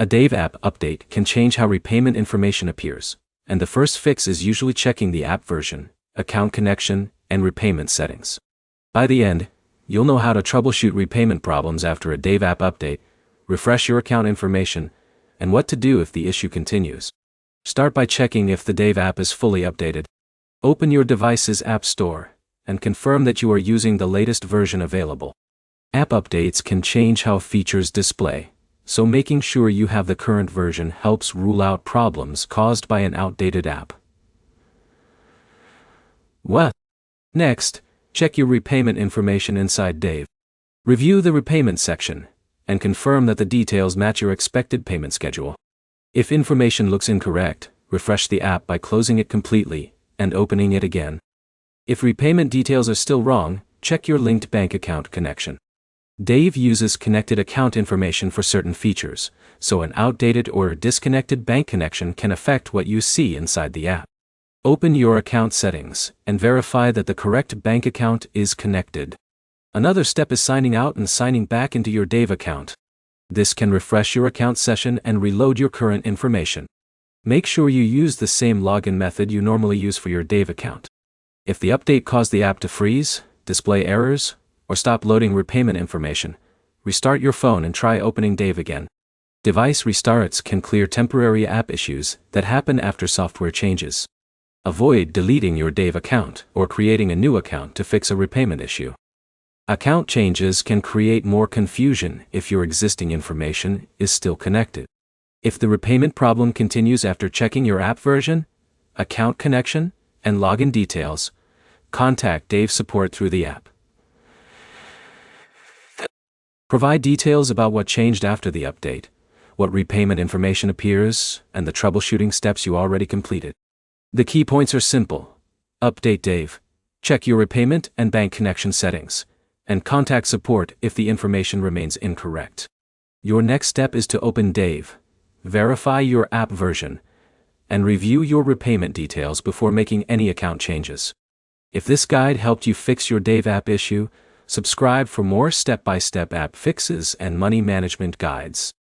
A Dave app update can change how repayment information appears, and the first fix is usually checking the app version, account connection, and repayment settings. By the end, you'll know how to troubleshoot repayment problems after a Dave app update, refresh your account information, and what to do if the issue continues. Start by checking if the Dave app is fully updated. Open your device's app store and confirm that you are using the latest version available. App updates can change how features display, so making sure you have the current version helps rule out problems caused by an outdated app. Next, check your repayment information inside Dave. Review the repayment section and confirm that the details match your expected payment schedule. If information looks incorrect, refresh the app by closing it completely and opening it again. If repayment details are still wrong, check your linked bank account connection. Dave uses connected account information for certain features, so an outdated or disconnected bank connection can affect what you see inside the app. Open your account settings and verify that the correct bank account is connected. Another step is signing out and signing back into your Dave account. This can refresh your account session and reload your current information. Make sure you use the same login method you normally use for your Dave account. If the update caused the app to freeze, display errors, or stop loading repayment information, restart your phone and try opening Dave again. Device restarts can clear temporary app issues that happen after software changes. Avoid deleting your Dave account or creating a new account to fix a repayment issue. Account changes can create more confusion if your existing information is still connected. If the repayment problem continues after checking your app version, account connection, and login details, contact Dave support through the app. Provide details about what changed after the update, what repayment information appears, and the troubleshooting steps you already completed. The key points are simple. Update Dave, check your repayment and bank connection settings, and contact support if the information remains incorrect. Your next step is to open Dave, verify your app version, and review your repayment details before making any account changes. If this guide helped you fix your Dave app issue, subscribe for more step-by-step app fixes and money management guides.